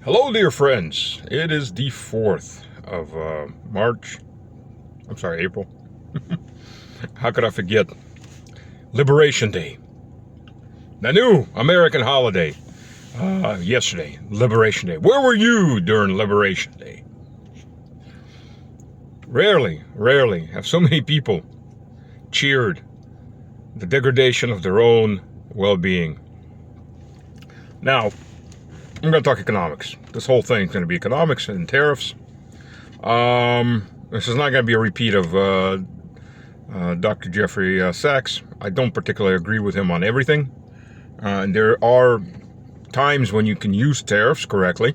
Hello, dear friends. It is the 4th of March. I'm sorry, April. How could I forget? Liberation Day. The new American holiday. Yesterday, Liberation Day. Where were you during Liberation Day? Rarely have so many people cheered the degradation of their own well-being. Now, I'm going to talk economics. This whole thing is going to be economics and tariffs. This is not going to be a repeat of Dr. Jeffrey Sachs. I don't particularly agree with him on everything. And there are times when you can use tariffs correctly.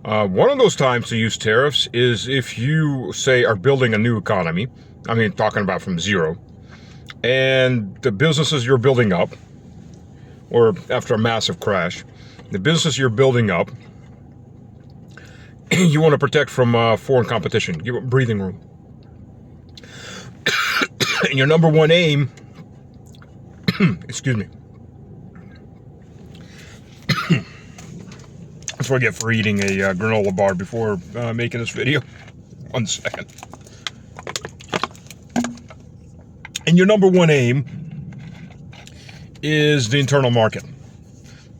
One of those times to use tariffs is if you, say, are building a new economy. I mean, talking about from zero. And the businesses you're building up, or after a massive crash, the business you're building up, you want to protect from foreign competition. Give it breathing room. And your number one aim, excuse me. That's what I get for eating a granola bar before making this video. 1 second. And your number one aim is the internal market.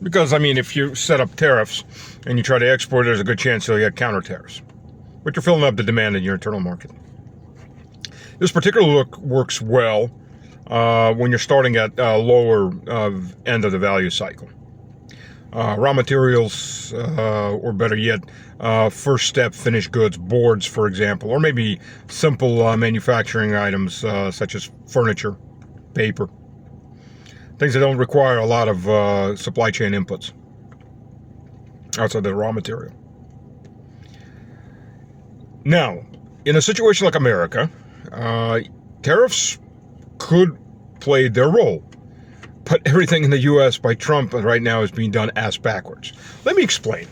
Because, I mean, if you set up tariffs and you try to export, there's a good chance you'll get counter tariffs. But you're filling up the demand in your internal market. This particular look works well when you're starting at lower end of the value cycle. Raw materials, or better yet, first step finished goods, boards, for example, or maybe simple manufacturing items such as furniture, paper. Things that don't require a lot of supply chain inputs outside the raw material. Now, in a situation like America, tariffs could play their role. But everything in the U.S. by Trump right now is being done ass backwards. Let me explain.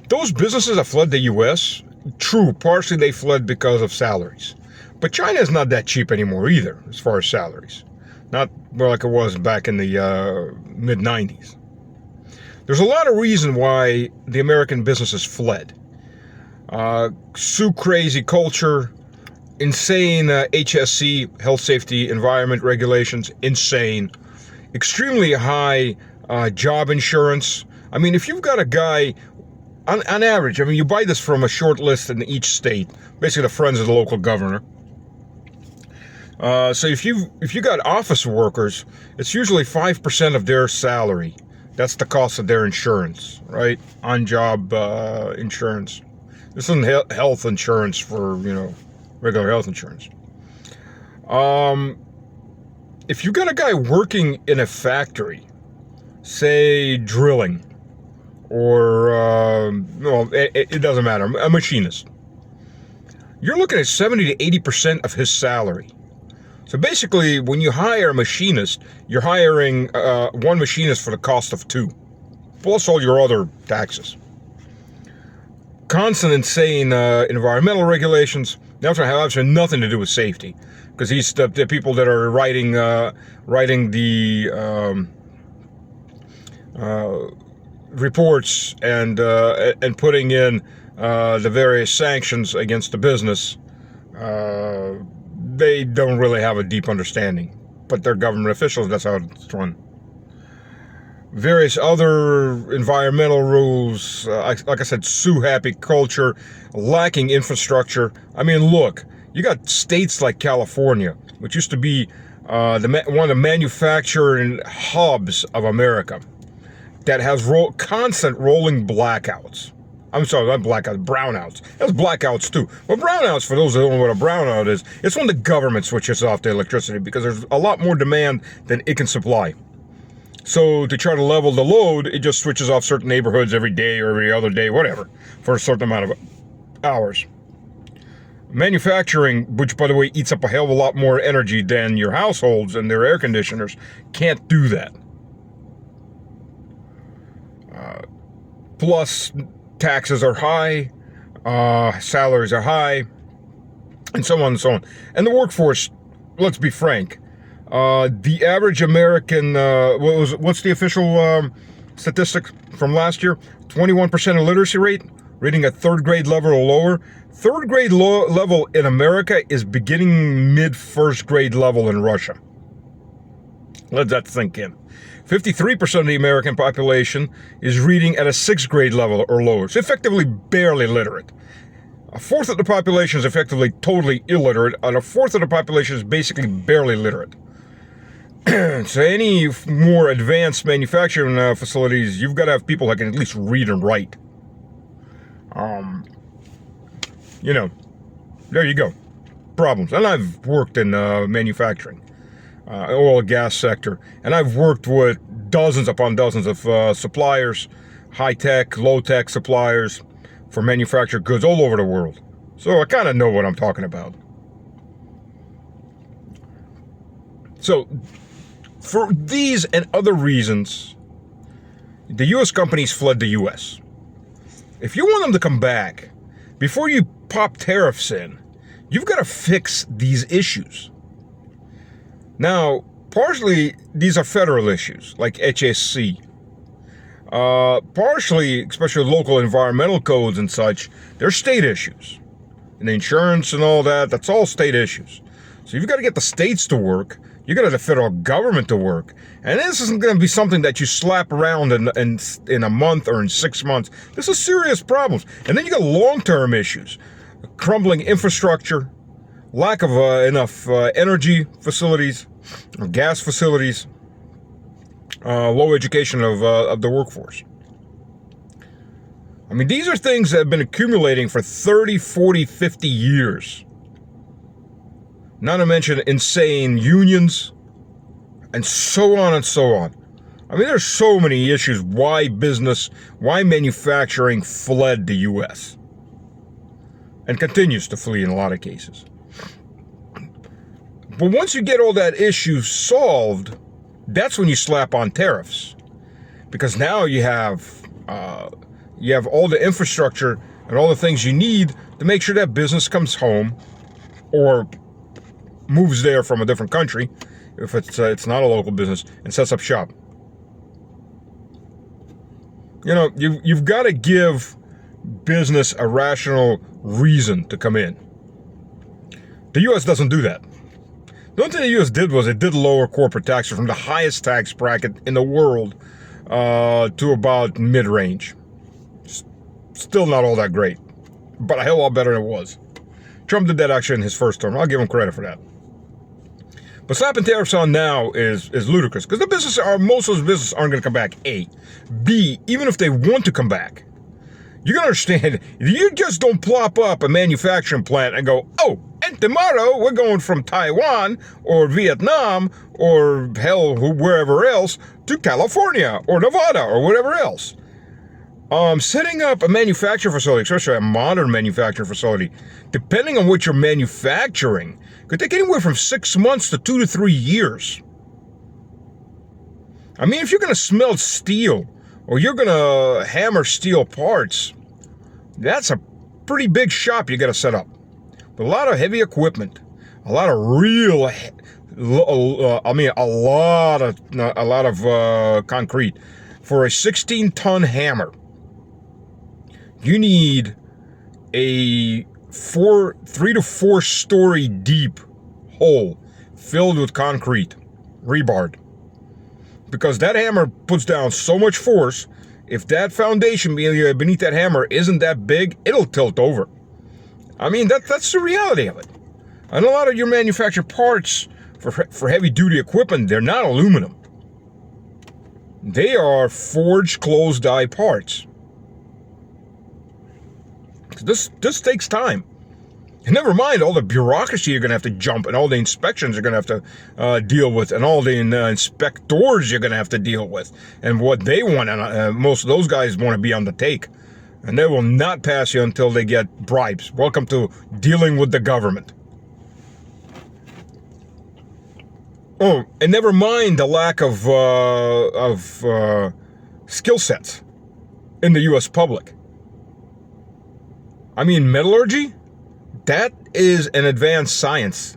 Those businesses that fled the U.S., true, partially they fled because of salaries. But China is not that cheap anymore either, as far as salaries. Not more like it was back in the mid-90s. There's a lot of reason why the American businesses fled. Crazy culture, insane HSC, health, safety, environment regulations, insane. Extremely high job insurance. I mean, if you've got a guy, on average, I mean, you buy this from a short list in each state, basically the friends of the local governor. So if you got office workers, it's usually 5% of their salary. That's the cost of their insurance, right? On-job insurance. This isn't health insurance for, regular health insurance. If you got a guy working in a factory, say drilling, or, it doesn't matter, a machinist, you're looking at 70 to 80% of his salary. So basically, when you hire a machinist, you're hiring one machinist for the cost of two, plus all your other taxes. Constant insane environmental regulations. That have absolutely nothing to do with safety, because these the people that are writing the reports and putting in the various sanctions against the business. They don't really have a deep understanding, but they're government officials. That's how it's run. Various other environmental rules, like I said, sue-happy culture, lacking infrastructure. I mean, look, you got states like California, which used to be one of the manufacturing hubs of America, that has constant rolling blackouts. I'm sorry, not blackouts, brownouts. There's blackouts too. But brownouts, for those that don't know what a brownout is, it's when the government switches off the electricity because there's a lot more demand than it can supply. So to try to level the load, it just switches off certain neighborhoods every day or every other day, whatever, for a certain amount of hours. Manufacturing, which by the way eats up a hell of a lot more energy than your households and their air conditioners, can't do that. Plus, taxes are high, salaries are high, and so on and so on. And the workforce, let's be frank, the average American, what's the official statistic from last year, 21% illiteracy rate, reading at third grade level or lower. Third grade level in America is beginning mid-first grade level in Russia. Let that sink in. 53% of the American population is reading at a sixth grade level or lower. It's effectively barely literate. A fourth of the population is effectively totally illiterate, and a fourth of the population is basically barely literate. So any more advanced manufacturing facilities, you've got to have people that can at least read and write. There you go. Problems. And I've worked in manufacturing, oil and gas sector, and I've worked with dozens upon dozens of suppliers, high-tech, low-tech suppliers for manufactured goods all over the world. So I kind of know what I'm talking about. So for these and other reasons, the U.S. companies fled the U.S. If you want them to come back, before you pop tariffs in, you've got to fix these issues. Now, partially, these are federal issues, like HSC. Partially, especially local environmental codes and such, they're state issues. And the insurance and all that, that's all state issues. So you've got to get the states to work. You've got to get the federal government to work. And this isn't going to be something that you slap around in a month or in 6 months. This is serious problems. And then you got long-term issues. Crumbling infrastructure, lack of enough energy facilities, or gas facilities, low education of the workforce. I mean, these are things that have been accumulating for 30, 40, 50 years. Not to mention insane unions, and so on and so on. I mean, there's so many issues why manufacturing fled the U.S. and continues to flee in a lot of cases. But once you get all that issue solved, that's when you slap on tariffs, because now you have all the infrastructure and all the things you need to make sure that business comes home or moves there from a different country, if it's not a local business, and sets up shop. You've got to give business a rational reason to come in. The U.S. doesn't do that. The only thing the U.S. did was it did lower corporate taxes from the highest tax bracket in the world to about mid-range. Still not all that great, but a hell of a lot better than it was. Trump did that actually in his first term. I'll give him credit for that. But slapping tariffs on now is ludicrous, because most of those businesses aren't going to come back, A. B, even if they want to come back, you got to understand, you just don't plop up a manufacturing plant and go, oh, and tomorrow we're going from Taiwan or Vietnam or hell, wherever else to California or Nevada or whatever else. Setting up a manufacturing facility, especially a modern manufacturing facility, depending on what you're manufacturing, could take anywhere from 6 months to 2 to 3 years. I mean, if you're going to smelt steel or you're going to hammer steel parts, that's a pretty big shop you got to set up. With a lot of heavy equipment, a lot of concrete. For a 16-ton hammer, you need a 3 to 4 story deep hole filled with concrete, rebarred. Because that hammer puts down so much force, if that foundation beneath that hammer isn't that big, it'll tilt over. I mean, that's the reality of it. And a lot of your manufactured parts for heavy-duty equipment, they're not aluminum. They are forged closed-die parts. This takes time. And never mind all the bureaucracy you're going to have to jump, and all the inspections you're going to have to deal with, and all the inspectors you're going to have to deal with, and what they want. And most of those guys want to be on the take, and they will not pass you until they get bribes. Welcome to dealing with the government. Oh, and never mind the lack of skill sets in the U.S. public. I mean, metallurgy? That is an advanced science.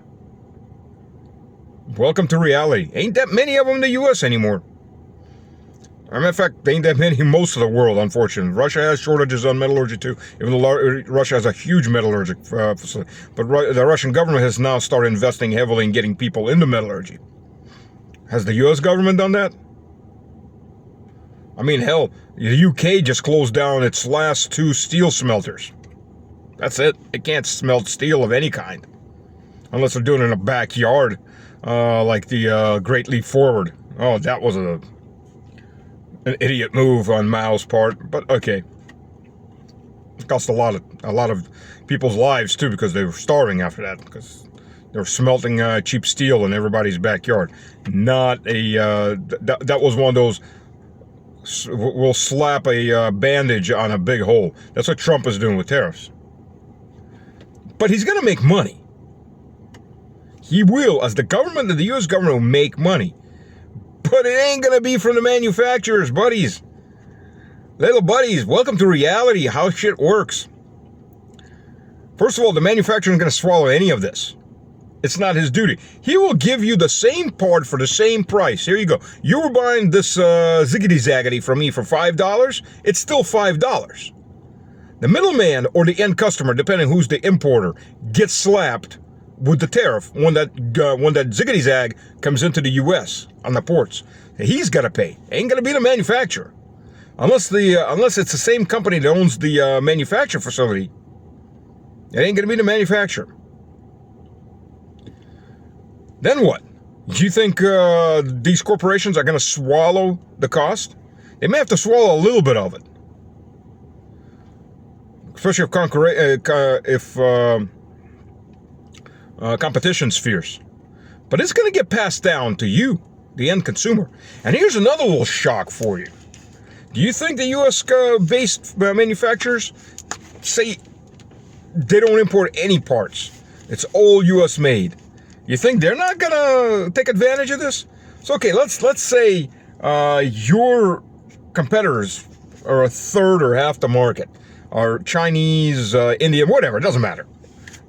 Welcome to reality. Ain't that many of them in the U.S. anymore. As a matter of fact, they ain't that many in most of the world, unfortunately. Russia has shortages on metallurgy too, even though Russia has a huge metallurgic facility. But the Russian government has now started investing heavily in getting people into metallurgy. Has the U.S. government done that? I mean, hell, the UK just closed down its last 2 steel smelters. That's it. It can't smelt steel of any kind. Unless they're doing it in a backyard, like the Great Leap Forward. Oh, that was an idiot move on Mao's part, but okay. It cost a lot of people's lives too, because they were starving after that, because they were smelting cheap steel in everybody's backyard. Not a that was one of those. We'll slap a bandage on a big hole. That's what Trump is doing with tariffs. But he's going to make money. He will, as the government, the U.S. government will make money. But it ain't going to be from the manufacturers, buddies. Little buddies, welcome to reality, how shit works. First of all, the manufacturer isn't going to swallow any of this. It's not his duty. He will give you the same part for the same price. Here you go. You were buying this ziggity-zaggity from me for $5. It's still $5. The middleman or the end customer, depending who's the importer, gets slapped with the tariff when that ziggity-zag comes into the U.S. on the ports. He's got to pay. Ain't going to be the manufacturer. Unless it's the same company that owns the manufacturing facility, it ain't going to be the manufacturer. Then what? Do you think these corporations are going to swallow the cost? They may have to swallow a little bit of it. Especially if competition's fierce. But it's going to get passed down to you, the end consumer. And here's another little shock for you. Do you think the U.S.-based manufacturers say they don't import any parts? It's all U.S.-made. You think they're not going to take advantage of this? So, okay, let's say your competitors are a third or half the market, are Chinese, Indian, whatever, it doesn't matter.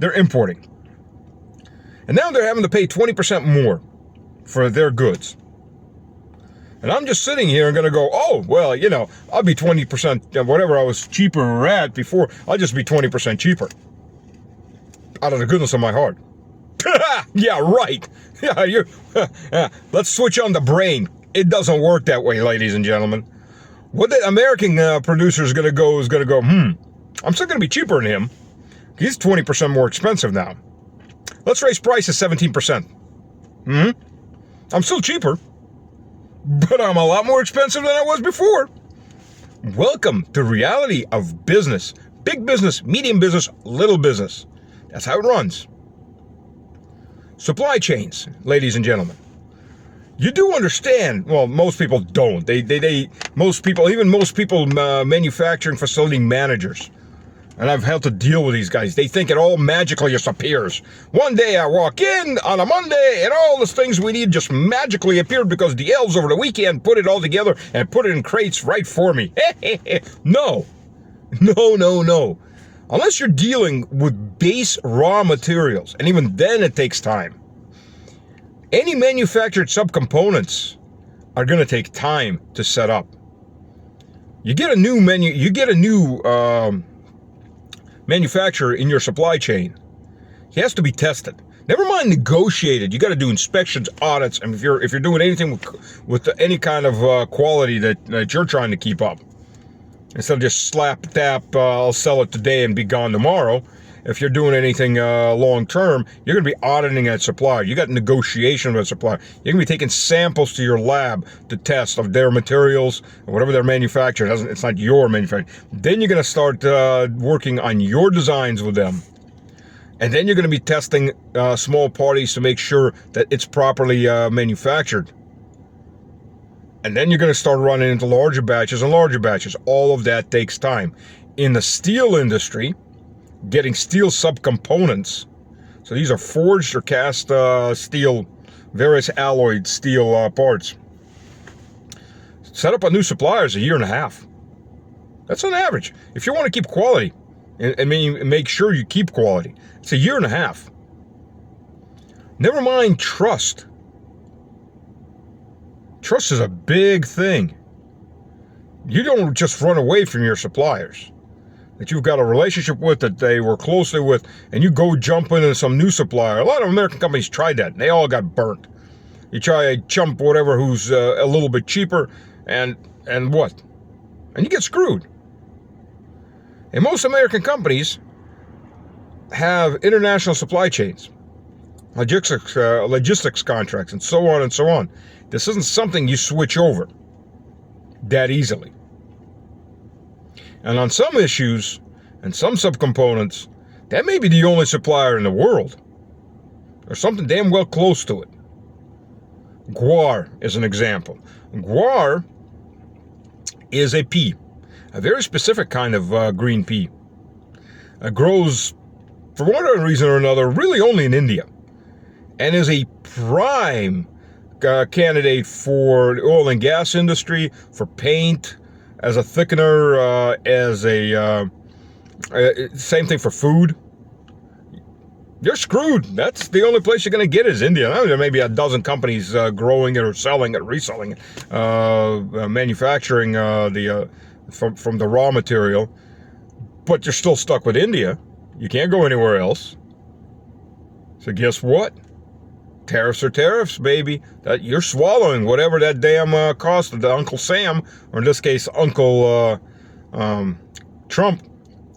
They're importing. And now they're having to pay 20% more for their goods. And I'm just sitting here and going to go, oh, well, you know, I'll be 20%, whatever I was cheaper at before, I'll just be 20% cheaper. Out of the goodness of my heart. Yeah, right. Yeah, let's switch on the brain. It doesn't work that way, ladies and gentlemen. What the American producer is going to go, I'm still going to be cheaper than him. He's 20% more expensive now. Let's raise prices 17%. I'm still cheaper, but I'm a lot more expensive than I was before. Welcome to reality of business. Big business, medium business, little business. That's how it runs. Supply chains, ladies and gentlemen. You do understand, well, most people don't. Most people, manufacturing facility managers, and I've had to deal with these guys. They think it all magically just appears. One day I walk in on a Monday and all the things we need just magically appeared because the elves over the weekend put it all together and put it in crates right for me. No. Unless you're dealing with base raw materials, and even then it takes time. Any manufactured subcomponents are going to take time to set up. You get a new manufacturer in your supply chain. He has to be tested. Never mind negotiated. You got to do inspections, audits, and if you're doing anything with any kind of quality that you're trying to keep up, instead of just slap tap, I'll sell it today and be gone tomorrow. If you're doing anything long term, you're going to be auditing that supplier. You got negotiation with a supplier. You're going to be taking samples to your lab to test of their materials, or whatever they're manufacturing. It's not your manufacturing. Then you're going to start working on your designs with them. And then you're going to be testing small parties to make sure that it's properly manufactured. And then you're going to start running into larger batches and larger batches. All of that takes time. In the steel industry, getting steel subcomponents, so these are forged or cast steel, various alloyed steel parts. Set up a new supplier is a year and a half. That's on average. If you want to keep quality, and make sure you keep quality, it's a year and a half. Never mind trust. Trust is a big thing. you don't just run away from your suppliers that you've got a relationship with, that they were closely with, and you go jump into some new supplier. A lot of American companies tried that, and they all got burnt. You try to jump whatever who's a little bit cheaper, and what? And you get screwed. And most American companies have international supply chains, logistics contracts, and so on and so on. This isn't something you switch over that easily. And on some issues and some subcomponents, that may be the only supplier in the world, or something damn well close to it. Guar is an example. Guar is a pea, a very specific kind of green pea. It grows, for one reason or another, really only in India, and is a prime candidate for the oil and gas industry, for paint, as a thickener, same thing for food. You're screwed. That's the only place you're going to get is India. I mean, there may be a dozen companies growing it or selling it, reselling it, manufacturing from the raw material, but you're still stuck with India. You can't go anywhere else. So guess what? Tariffs are tariffs, baby. That you're swallowing whatever that damn cost of the Uncle Sam, or in this case, Uncle Trump,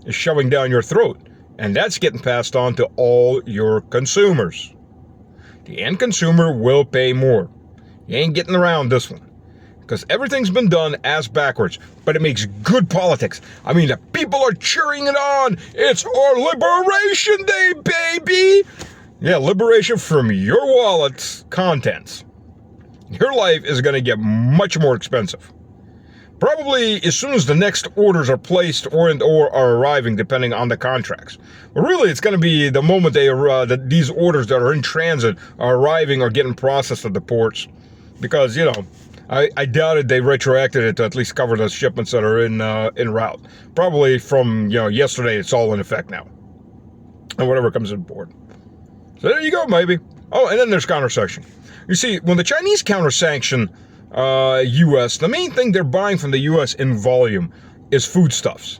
is shoving down your throat. And that's getting passed on to all your consumers. The end consumer will pay more. You ain't getting around this one. Because everything's been done ass backwards. But it makes good politics. I mean, the people are cheering it on. It's our Liberation Day, baby! Yeah, liberation from your wallet's contents. Your life is going to get much more expensive. Probably as soon as the next orders are placed or are arriving, depending on the contracts. But really, it's going to be the moment that these orders that are in transit are arriving or getting processed at the ports. Because, you know, I doubted they retroacted it to at least cover the shipments that are in route. Probably from, yesterday, it's all in effect now. And whatever comes in board. So there you go, maybe. Oh, and then there's countersanction. You see, when the Chinese countersanction U.S., the main thing they're buying from the U.S. in volume is foodstuffs.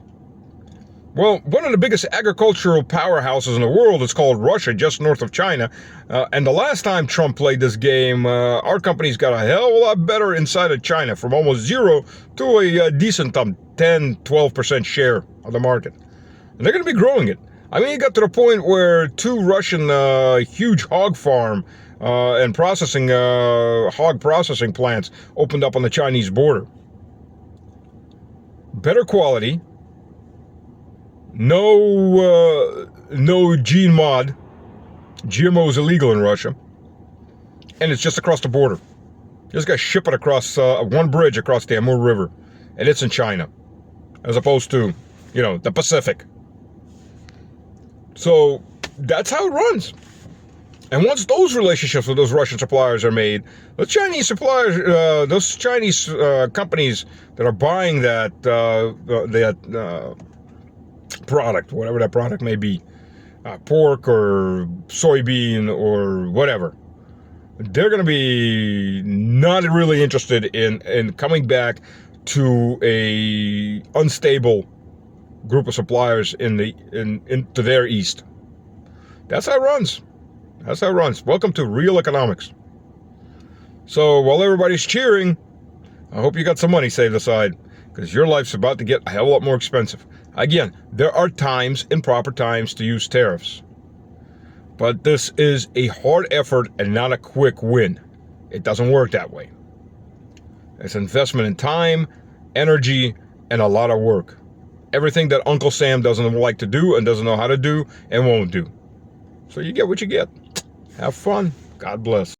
Well, one of the biggest agricultural powerhouses in the world is called Russia, just north of China. And the last time Trump played this game, our company's got a hell of a lot better inside of China, from almost zero to a decent 10-12% share of the market. And they're going to be growing it. I mean, it got to the point where two Russian huge hog farm and hog processing plants opened up on the Chinese border. Better quality, no gene mod. GMO is illegal in Russia, and it's just across the border. You just got to ship it across one bridge across the Amur River, and it's in China, as opposed to, the Pacific. So that's how it runs. And once those relationships with those Russian suppliers are made, those Chinese suppliers, those Chinese companies that are buying that product, whatever that product may be, pork or soybean or whatever, they're going to be not really interested in coming back to a unstable group of suppliers into their east. That's how it runs. That's how it runs. Welcome to real economics. So while everybody's cheering, I hope you got some money saved aside, because your life's about to get a hell of a lot more expensive. Again, there are times, improper times, to use tariffs. But this is a hard effort and not a quick win. It doesn't work that way. It's investment in time, energy, and a lot of work. Everything that Uncle Sam doesn't like to do and doesn't know how to do and won't do. So you get what you get. Have fun. God bless.